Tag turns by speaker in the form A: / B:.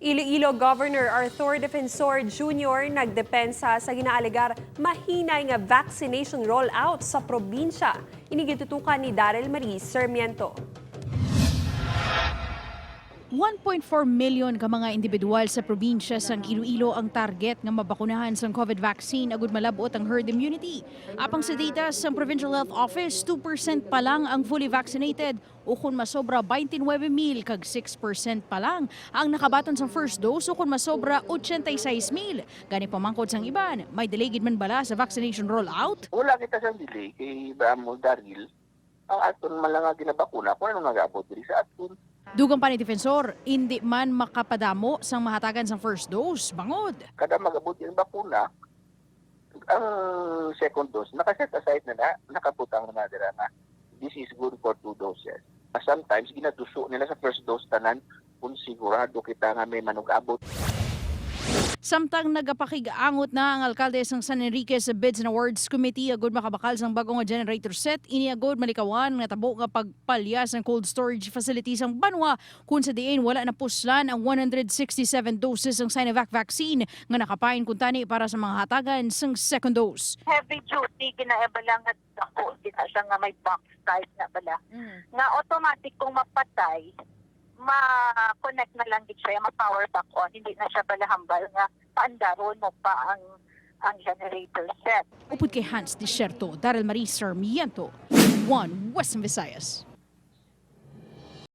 A: Iloilo Governor Arthur Defensor Jr. nagdepensa sa ginaaligar mahinay nga vaccination rollout sa probinsya. Inigitutukan ni Daryl Marie Sarmiento.
B: 1.4 million ka mga individual sa probinsya sang Iloilo ang target nga mabakunahan sang COVID vaccine agud malabot ang herd immunity. Apang sa data sang Provincial Health Office, 2% pa lang ang fully vaccinated o kung masobra 29,000 kag 6% pa lang ang nakabaton sang first dose o kung masobra 86,000. Gani pamangkod sang iban, may delay gid man bala sa vaccination rollout?
C: Wala kita sa delay kay Bamo Daril. Ang aton man lang nga ginabakuna kung ano nag-abot diri sa aton.
B: Dugang pa ni Defensor, hindi man makapadamo sang mahatagan sang first dose. Bangod.
C: Kada mag-abot yung bakuna, ang second dose, nakaset aside na nakaputang na dira na this is good for 2 doses. Sometimes, ginatuso nila sa first dose tanan kung sigurado kita nga may manug-abot.
B: Samtang nagapakig-angot na ang alkalde sang San Enrique sa Bids and Awards Committee agud makabakal sang bagong generator set, ini agud malikawan nga tabo nga pagpalya sang cold storage facilities ang banwa kung sa diin wala na puslan ang 167 doses ng Sinovac vaccine nga nakapain kuntani para sa mga hatagan sang second dose.
D: Heavy duty ginaebala nga dako din siya nga may box type na bala. Nga automatic kung mapatay ma-connect na lang din siya, ma-power back on. Hindi na siya balahambal nga paandaron mo pa ang generator set.
B: Upod kay Hans Desierto, Daryl Marie Sarmiento, 1 Western Visayas.